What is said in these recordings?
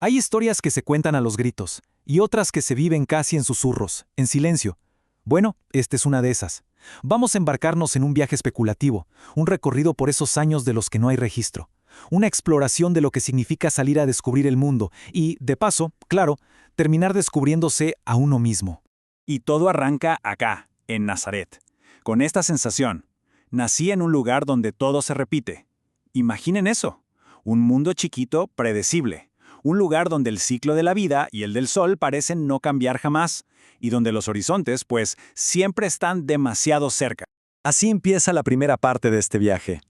Hay historias que se cuentan a los gritos, y otras que se viven casi en susurros, en silencio. Bueno, esta es una de esas. Vamos a embarcarnos en un viaje especulativo, un recorrido por esos años de los que no hay registro. Una exploración de lo que significa salir a descubrir el mundo y, de paso, claro, terminar descubriéndose a uno mismo. Y todo arranca acá, en Nazaret, con esta sensación. Nací en un lugar donde todo se repite. Imaginen eso, un mundo chiquito, predecible. Un lugar donde el ciclo de la vida y el del sol parecen no cambiar jamás, y donde los horizontes, pues, siempre están demasiado cerca. Así empieza la primera parte de este viaje.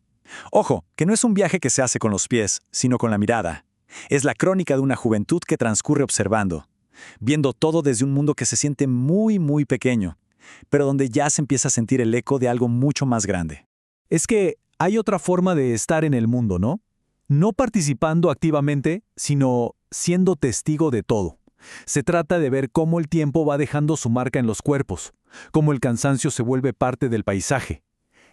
Ojo, que no es un viaje que se hace con los pies, sino con la mirada. Es la crónica de una juventud que transcurre observando, viendo todo desde un mundo que se siente muy, muy pequeño, pero donde ya se empieza a sentir el eco de algo mucho más grande. Es que hay otra forma de estar en el mundo, ¿no? No participando activamente, sino siendo testigo de todo. Se trata de ver cómo el tiempo va dejando su marca en los cuerpos, cómo el cansancio se vuelve parte del paisaje.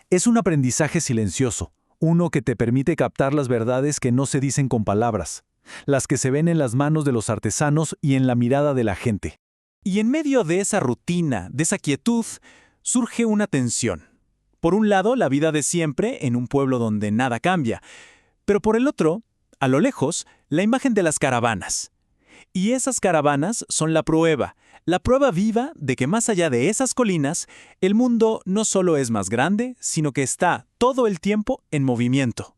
Es un aprendizaje silencioso, uno que te permite captar las verdades que no se dicen con palabras, las que se ven en las manos de los artesanos y en la mirada de la gente. Y en medio de esa rutina, de esa quietud, surge una tensión. Por un lado, la vida de siempre en un pueblo donde nada cambia, pero por el otro, a lo lejos, la imagen de las caravanas. Y esas caravanas son la prueba viva de que más allá de esas colinas, el mundo no solo es más grande, sino que está todo el tiempo en movimiento.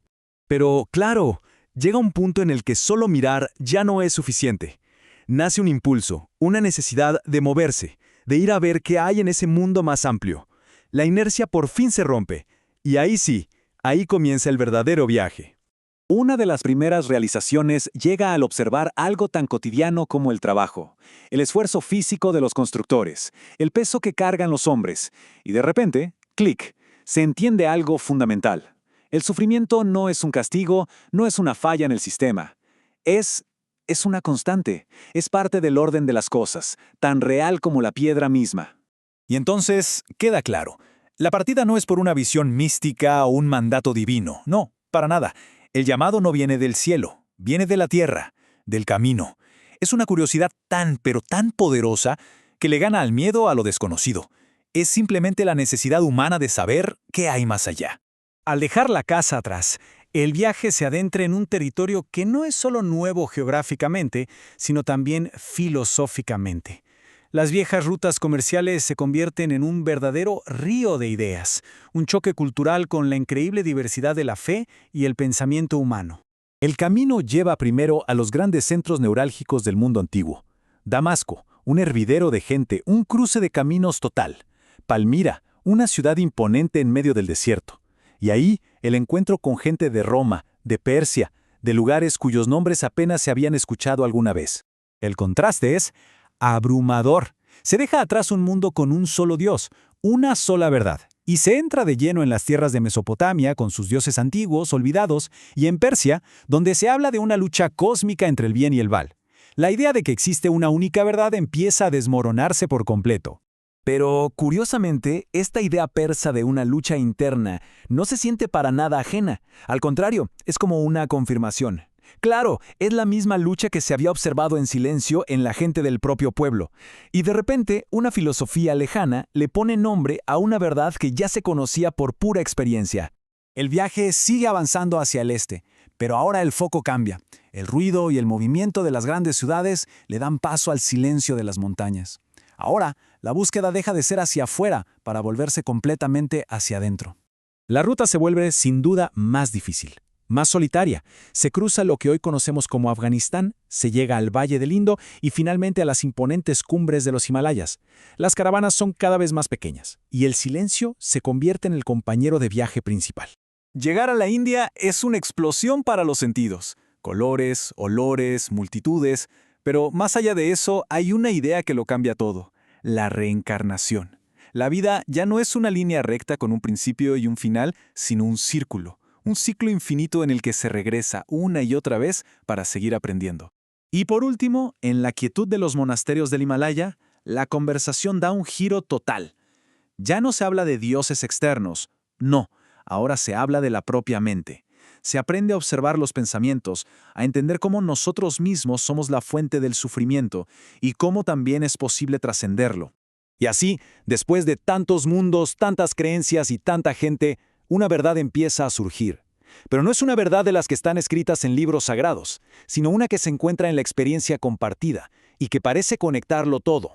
Pero, claro, llega un punto en el que solo mirar ya no es suficiente. Nace un impulso, una necesidad de moverse, de ir a ver qué hay en ese mundo más amplio. La inercia por fin se rompe, y ahí sí, ahí comienza el verdadero viaje. Una de las primeras realizaciones llega al observar algo tan cotidiano como el trabajo, el esfuerzo físico de los constructores, el peso que cargan los hombres, y de repente, clic, se entiende algo fundamental. El sufrimiento no es un castigo, no es una falla en el sistema. Es una constante, es parte del orden de las cosas, tan real como la piedra misma. Y entonces, queda claro, la partida no es por una visión mística o un mandato divino, no, para nada. El llamado no viene del cielo, viene de la tierra, del camino. Es una curiosidad tan, pero tan poderosa que le gana al miedo a lo desconocido. Es simplemente la necesidad humana de saber qué hay más allá. Al dejar la casa atrás, el viaje se adentra en un territorio que no es solo nuevo geográficamente, sino también filosóficamente. Las viejas rutas comerciales se convierten en un verdadero río de ideas, un choque cultural con la increíble diversidad de la fe y el pensamiento humano. El camino lleva primero a los grandes centros neurálgicos del mundo antiguo. Damasco, un hervidero de gente, un cruce de caminos total. Palmira, una ciudad imponente en medio del desierto. Y ahí, el encuentro con gente de Roma, de Persia, de lugares cuyos nombres apenas se habían escuchado alguna vez. El contraste es abrumador. Se deja atrás un mundo con un solo Dios, una sola verdad, y se entra de lleno en las tierras de Mesopotamia con sus dioses antiguos, olvidados, y en Persia, donde se habla de una lucha cósmica entre el bien y el mal. La idea de que existe una única verdad empieza a desmoronarse por completo. Pero, curiosamente, esta idea persa de una lucha interna no se siente para nada ajena. Al contrario, es como una confirmación. Claro, es la misma lucha que se había observado en silencio en la gente del propio pueblo. Y de repente, una filosofía lejana le pone nombre a una verdad que ya se conocía por pura experiencia. El viaje sigue avanzando hacia el este, pero ahora el foco cambia. El ruido y el movimiento de las grandes ciudades le dan paso al silencio de las montañas. Ahora, la búsqueda deja de ser hacia afuera para volverse completamente hacia adentro. La ruta se vuelve, sin duda, más difícil. Más solitaria. Se cruza lo que hoy conocemos como Afganistán, se llega al Valle del Indo y finalmente a las imponentes cumbres de los Himalayas. Las caravanas son cada vez más pequeñas y el silencio se convierte en el compañero de viaje principal. Llegar a la India es una explosión para los sentidos. Colores, olores, multitudes, pero más allá de eso hay una idea que lo cambia todo: la reencarnación. La vida ya no es una línea recta con un principio y un final, sino un círculo. Un ciclo infinito en el que se regresa una y otra vez para seguir aprendiendo. Y por último, en la quietud de los monasterios del Himalaya, la conversación da un giro total. Ya no se habla de dioses externos, no, ahora se habla de la propia mente, Se aprende a observar los pensamientos, a entender cómo nosotros mismos somos la fuente del sufrimiento y cómo también es posible trascenderlo. Y así, después de tantos mundos, tantas creencias y tanta gente, una verdad empieza a surgir. Pero no es una verdad de las que están escritas en libros sagrados, sino una que se encuentra en la experiencia compartida y que parece conectarlo todo.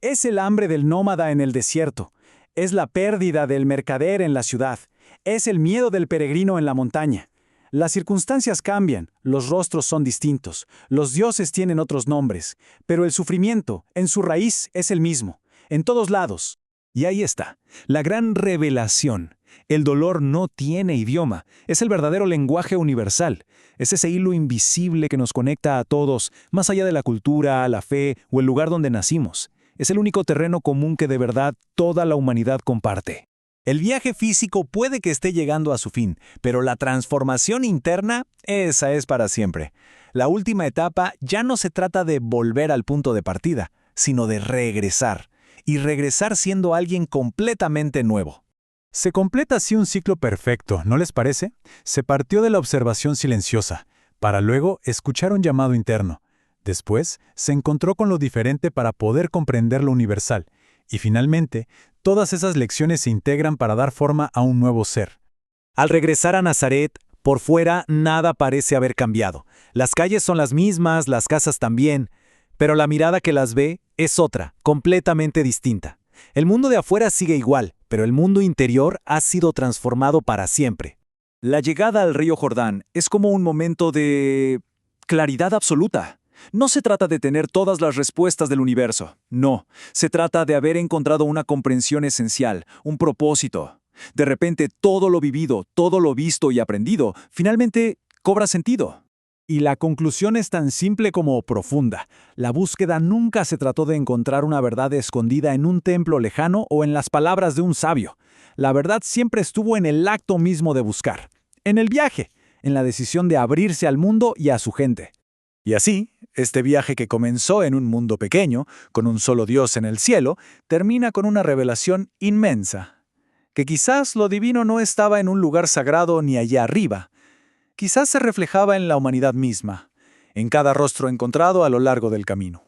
Es el hambre del nómada en el desierto, es la pérdida del mercader en la ciudad, es el miedo del peregrino en la montaña. Las circunstancias cambian, los rostros son distintos, los dioses tienen otros nombres, pero el sufrimiento, en su raíz, es el mismo, en todos lados. Y ahí está, la gran revelación. El dolor no tiene idioma, es el verdadero lenguaje universal. Es ese hilo invisible que nos conecta a todos, más allá de la cultura, la fe o el lugar donde nacimos. Es el único terreno común que de verdad toda la humanidad comparte. El viaje físico puede que esté llegando a su fin, pero la transformación interna, esa es para siempre. La última etapa ya no se trata de volver al punto de partida, sino de regresar. Y regresar siendo alguien completamente nuevo. Se completa así un ciclo perfecto, ¿no les parece? Se partió de la observación silenciosa, para luego escuchar un llamado interno. Después, se encontró con lo diferente para poder comprender lo universal. Y finalmente, todas esas lecciones se integran para dar forma a un nuevo ser. Al regresar a Nazaret, por fuera nada parece haber cambiado. Las calles son las mismas, las casas también, pero la mirada que las ve es otra, completamente distinta. El mundo de afuera sigue igual, pero el mundo interior ha sido transformado para siempre. La llegada al río Jordán es como un momento de claridad absoluta. No se trata de tener todas las respuestas del universo, no. Se trata de haber encontrado una comprensión esencial, un propósito. De repente todo lo vivido, todo lo visto y aprendido, finalmente cobra sentido. Y la conclusión es tan simple como profunda. La búsqueda nunca se trató de encontrar una verdad escondida en un templo lejano o en las palabras de un sabio. La verdad siempre estuvo en el acto mismo de buscar, en el viaje, en la decisión de abrirse al mundo y a su gente. Y así, este viaje que comenzó en un mundo pequeño, con un solo Dios en el cielo, termina con una revelación inmensa. Que quizás lo divino no estaba en un lugar sagrado ni allá arriba. Quizás se reflejaba en la humanidad misma, en cada rostro encontrado a lo largo del camino.